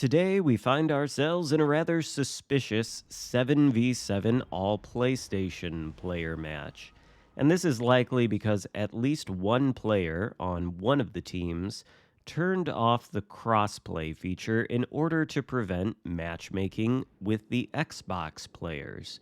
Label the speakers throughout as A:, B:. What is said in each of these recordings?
A: Today, we find ourselves in a rather suspicious 7v7 all PlayStation player match. And this is likely because at least one player on one of the teams turned off the crossplay feature in order to prevent matchmaking with the Xbox players.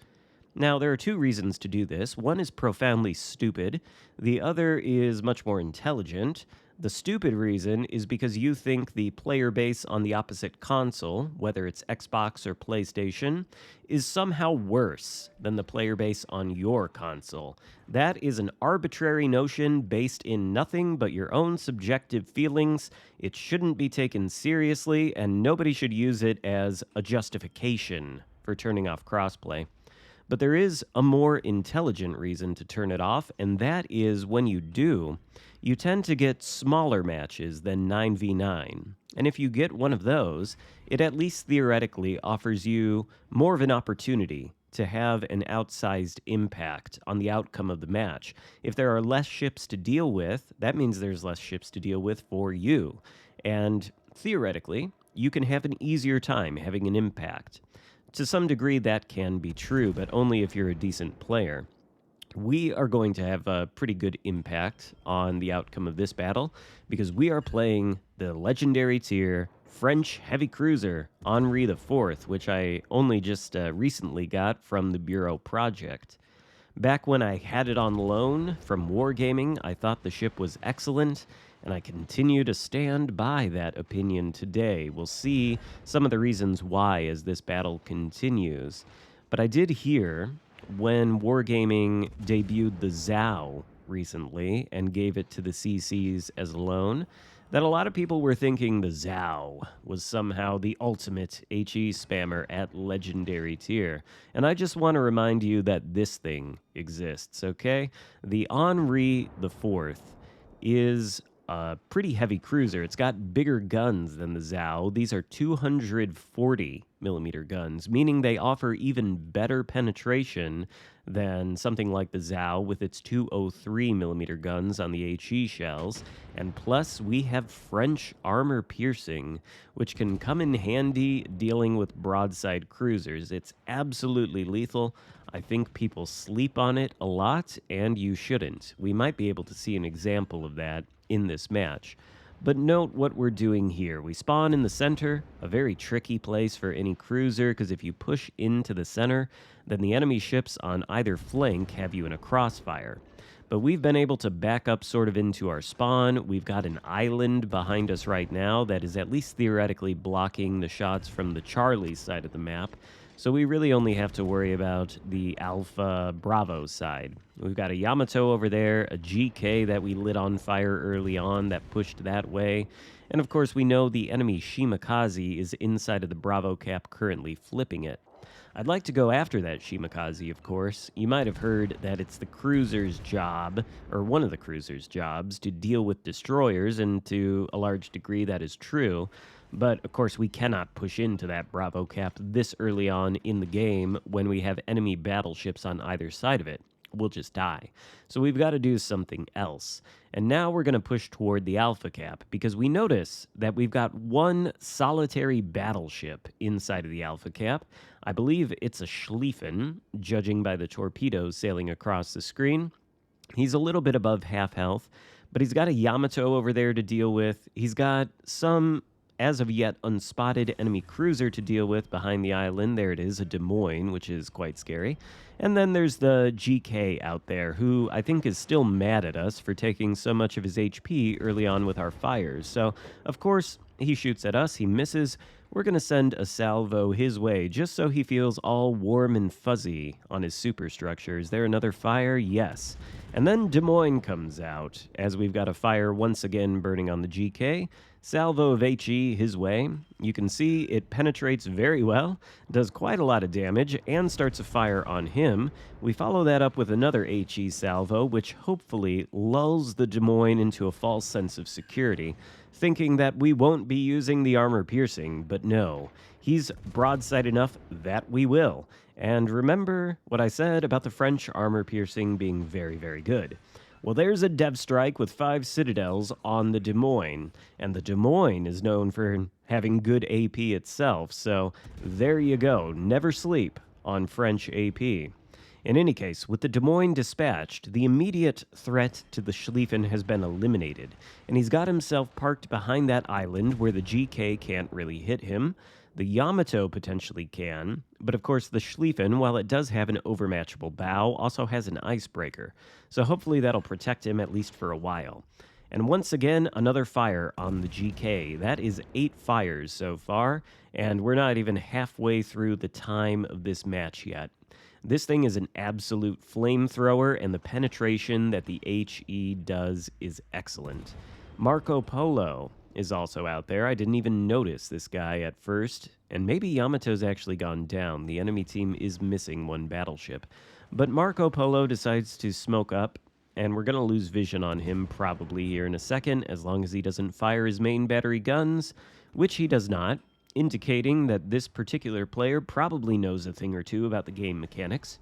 A: Now, there are two reasons to do this. One is profoundly stupid, the other is much more intelligent. The stupid reason is because you think the player base on the opposite console, whether it's Xbox or PlayStation, is somehow worse than the player base on your console. That is an arbitrary notion based in nothing but your own subjective feelings. It shouldn't be taken seriously, and nobody should use it as a justification for turning off crossplay. But there is a more intelligent reason to turn it off, and that is when you do, you tend to get smaller matches than 9v9. And if you get one of those, it at least theoretically offers you more of an opportunity to have an outsized impact on the outcome of the match. If there are less ships to deal with, that means there's less ships to deal with for you. And theoretically, you can have an easier time having an impact. To some degree, that can be true, but only if you're a decent player. We are going to have a pretty good impact on the outcome of this battle because we are playing the legendary tier French heavy cruiser Henri IV, which I only just recently got from the Bureau project. Back when I had it on loan from Wargaming, I thought the ship was excellent, and I continue to stand by that opinion today. We'll see some of the reasons why as this battle continues. But I did hear when Wargaming debuted the Zhao recently and gave it to the CCs as a loan, that a lot of people were thinking the Zhao was somehow the ultimate HE spammer at legendary tier. And I just want to remind you that this thing exists, okay? The Henri IV is a pretty heavy cruiser. It's got bigger guns than the Zhao. These are 240 millimeter guns, meaning they offer even better penetration than something like the Zhao with its 203 millimeter guns on the HE shells. And plus, we have French armor piercing, which can come in handy dealing with broadside cruisers. It's absolutely lethal. I think people sleep on it a lot, and you shouldn't. We might be able to see an example of that in this match. But note what we're doing here. We spawn in the center, a very tricky place for any cruiser, because if you push into the center, then the enemy ships on either flank have you in a crossfire. But we've been able to back up sort of into our spawn. We've got an island behind us right now that is at least theoretically blocking the shots from the Charlie side of the map. So we really only have to worry about the Alpha Bravo side. We've got a Yamato over there, a GK that we lit on fire early on that pushed that way. And of course, we know the enemy Shimakaze is inside of the Bravo cap currently flipping it. I'd like to go after that Shimakaze, of course. You might have heard that it's the cruiser's job, or one of the cruiser's jobs, to deal with destroyers, and to a large degree that is true. But, of course, we cannot push into that Bravo cap this early on in the game when we have enemy battleships on either side of it. We'll just die. So we've got to do something else. And now we're going to push toward the Alpha cap because we notice that we've got one solitary battleship inside of the Alpha cap. I believe it's a Schlieffen, judging by the torpedoes sailing across the screen. He's a little bit above half health, but he's got a Yamato over there to deal with. He's got some as of yet unspotted enemy cruiser to deal with behind the island. There it is, a Des Moines, which is quite scary. And then there's the GK out there, who I think is still mad at us for taking so much of his HP early on with our fires. So, of course, he shoots at us, he misses. We're going to send a salvo his way, just so he feels all warm and fuzzy on his superstructure. Is there another fire? Yes. And then Des Moines comes out, as we've got a fire once again burning on the GK. Salvo of HE his way. You can see it penetrates very well, does quite a lot of damage, and starts a fire on him. We follow that up with another HE salvo, which hopefully lulls the Des Moines into a false sense of security, thinking that we won't be using the armor piercing, but no. He's broadside enough that we will. And remember what I said about the French armor piercing being very, very good. Well, there's a dev strike with 5 citadels on the Des Moines, and the Des Moines is known for having good AP itself, so there you go. Never sleep on French AP. In any case, with the Des Moines dispatched, the immediate threat to the Schlieffen has been eliminated, and he's got himself parked behind that island where the GK can't really hit him. The Yamato potentially can, but of course the Schlieffen, while it does have an overmatchable bow, also has an icebreaker, so hopefully that'll protect him at least for a while. And once again, another fire on the GK. That is 8 fires so far, and we're not even halfway through the time of this match yet. This thing is an absolute flamethrower, and the penetration that the HE does is excellent. Marco Polo is also out there. I didn't even notice this guy at first, and maybe Yamato's actually gone down. The enemy team is missing 1 battleship. But Marco Polo decides to smoke up, and we're going to lose vision on him probably here in a second, as long as he doesn't fire his main battery guns, which he does not, indicating that this particular player probably knows a thing or two about the game mechanics,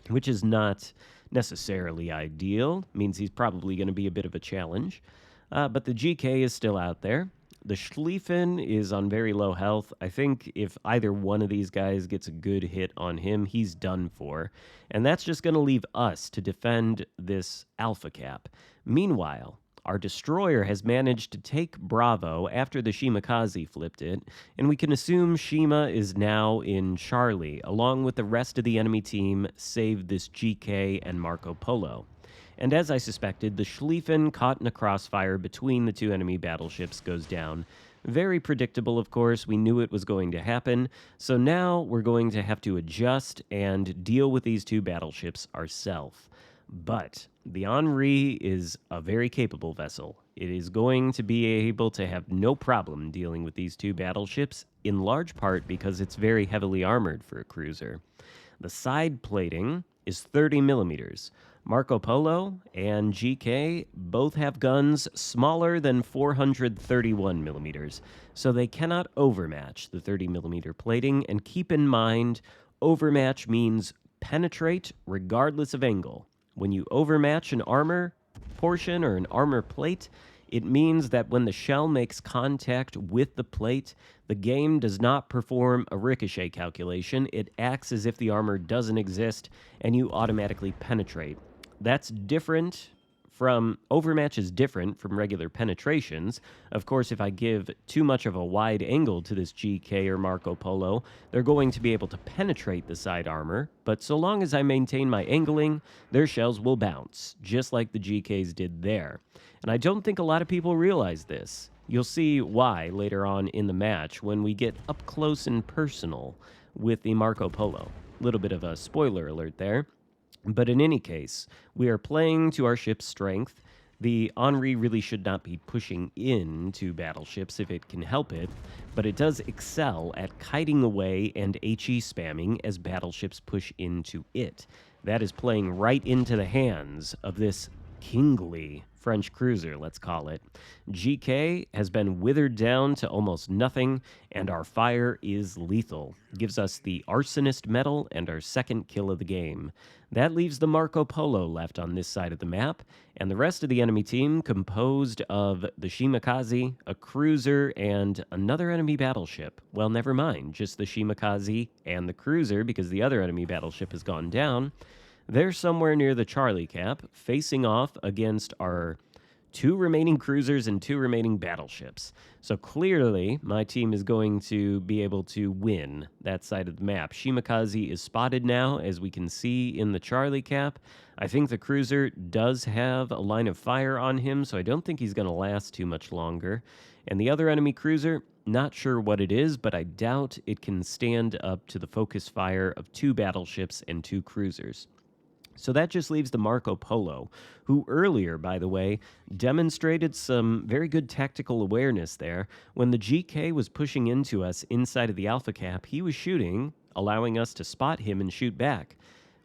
A: which is not necessarily ideal. Means he's probably going to be a bit of a challenge. But the GK is still out there. The Schlieffen is on very low health. I think if either one of these guys gets a good hit on him, he's done for. And that's just going to leave us to defend this Alpha Cap. Meanwhile, our destroyer has managed to take Bravo after the Shimakaze flipped it, and we can assume Shima is now in Charlie, along with the rest of the enemy team, save this GK and Marco Polo. And as I suspected, the Schlieffen, caught in a crossfire between the 2 enemy battleships, goes down. Very predictable, of course. We knew it was going to happen. So now we're going to have to adjust and deal with these 2 battleships ourselves. But the Henri is a very capable vessel. It is going to be able to have no problem dealing with these 2 battleships, in large part because it's very heavily armored for a cruiser. The side plating is 30 millimeters. Marco Polo and GK both have guns smaller than 431 millimeters, so they cannot overmatch the 30 millimeter plating. And keep in mind, overmatch means penetrate regardless of angle. When you overmatch an armor portion or an armor plate, it means that when the shell makes contact with the plate, the game does not perform a ricochet calculation. It acts as if the armor doesn't exist, and you automatically penetrate. That's different from overmatch is different from regular penetrations. Of course, if I give too much of a wide angle to this GK or Marco Polo, they're going to be able to penetrate the side armor, but so long as I maintain my angling, their shells will bounce, just like the GKs did there. And I don't think a lot of people realize this. You'll see why later on in the match when we get up close and personal with the Marco Polo. A little bit of a spoiler alert there. But in any case, we are playing to our ship's strength. The Henri really should not be pushing into battleships if it can help it, but it does excel at kiting away and HE spamming as battleships push into it. That is playing right into the hands of this kingly French cruiser, let's call it. GK has been withered down to almost nothing, and our fire is lethal. Gives us the Arsonist medal and our 2nd kill of the game. That leaves the Marco Polo left on this side of the map, and the rest of the enemy team composed of the Shimakaze, a cruiser, and another enemy battleship. Well, never mind, just the Shimakaze and the cruiser, because the other enemy battleship has gone down. They're somewhere near the Charlie Cap, facing off against our 2 remaining cruisers and 2 remaining battleships. So clearly, my team is going to be able to win that side of the map. Shimakaze is spotted now, as we can see in the Charlie Cap. I think the cruiser does have a line of fire on him, so I don't think he's going to last too much longer. And the other enemy cruiser, not sure what it is, but I doubt it can stand up to the focus fire of 2 battleships and 2 cruisers. So that just leaves the Marco Polo, who earlier, by the way, demonstrated some very good tactical awareness there. When the GK was pushing into us inside of the Alpha Cap, he was shooting, allowing us to spot him and shoot back.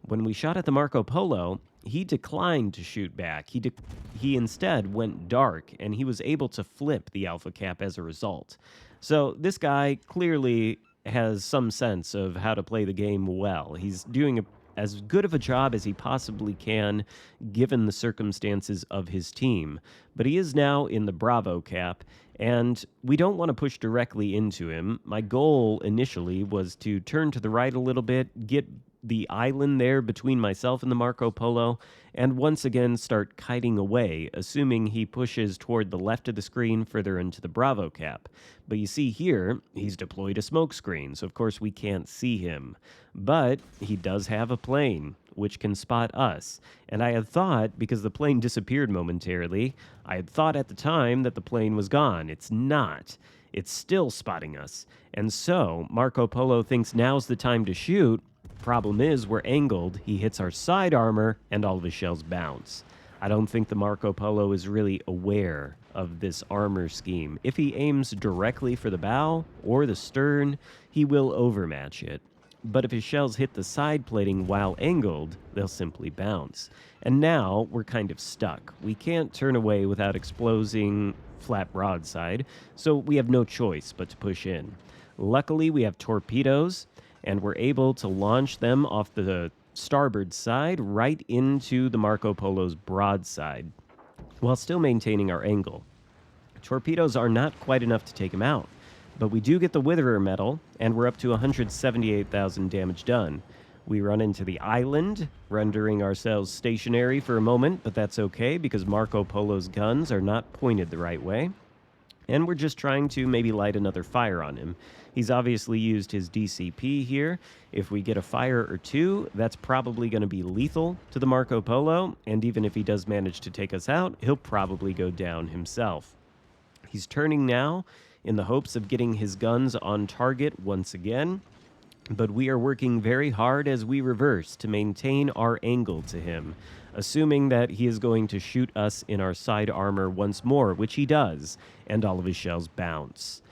A: When we shot at the Marco Polo, he declined to shoot back. He instead went dark, and he was able to flip the Alpha Cap as a result. So this guy clearly has some sense of how to play the game well. He's doing as good of a job as he possibly can given the circumstances of his team. But he is now in the Bravo cap, and we don't want to push directly into him. My goal initially was to turn to the right a little bit, get the island there between myself and the Marco Polo, and once again start kiting away, assuming he pushes toward the left of the screen further into the Bravo cap. But you see here, he's deployed a smoke screen, so of course we can't see him. But he does have a plane, which can spot us. And I had thought, because the plane disappeared momentarily, I had thought at the time that the plane was gone. It's not. It's still spotting us. And so Marco Polo thinks now's the time to shoot. Problem is, we're angled, he hits our side armor, and all of his shells bounce. I don't think the Marco Polo is really aware of this armor scheme. If he aims directly for the bow or the stern, he will overmatch it. But if his shells hit the side plating while angled, they'll simply bounce. And now we're kind of stuck. We can't turn away without exploding flat broadside, so we have no choice but to push in. Luckily, we have torpedoes, and we're able to launch them off the starboard side right into the Marco Polo's broadside, while still maintaining our angle. Torpedoes are not quite enough to take him out, but we do get the Witherer medal, and we're up to 178,000 damage done. We run into the island, rendering ourselves stationary for a moment, but that's okay because Marco Polo's guns are not pointed the right way. And we're just trying to maybe light another fire on him. He's obviously used his DCP here. If we get a fire or two, that's probably going to be lethal to the Marco Polo, and even if he does manage to take us out, he'll probably go down himself. He's turning now in the hopes of getting his guns on target once again, but we are working very hard as we reverse to maintain our angle to him, assuming that he is going to shoot us in our side armor once more, which he does, and all of his shells bounce.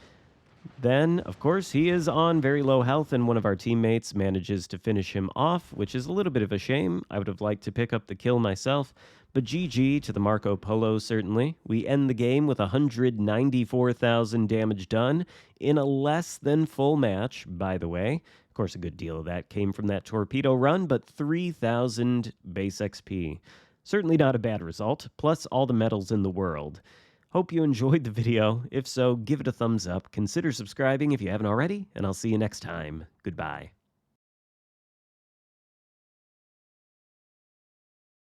A: Then, of course, he is on very low health, and one of our teammates manages to finish him off, which is a little bit of a shame. I would have liked to pick up the kill myself, but GG to the Marco Polo, certainly. We end the game with 194,000 damage done in a less than full match, by the way. Of course, a good deal of that came from that torpedo run, but 3,000 base XP. Certainly not a bad result, plus all the medals in the world. Hope you enjoyed the video. If so, give it a thumbs up. Consider subscribing if you haven't already, and I'll see you next time. Goodbye.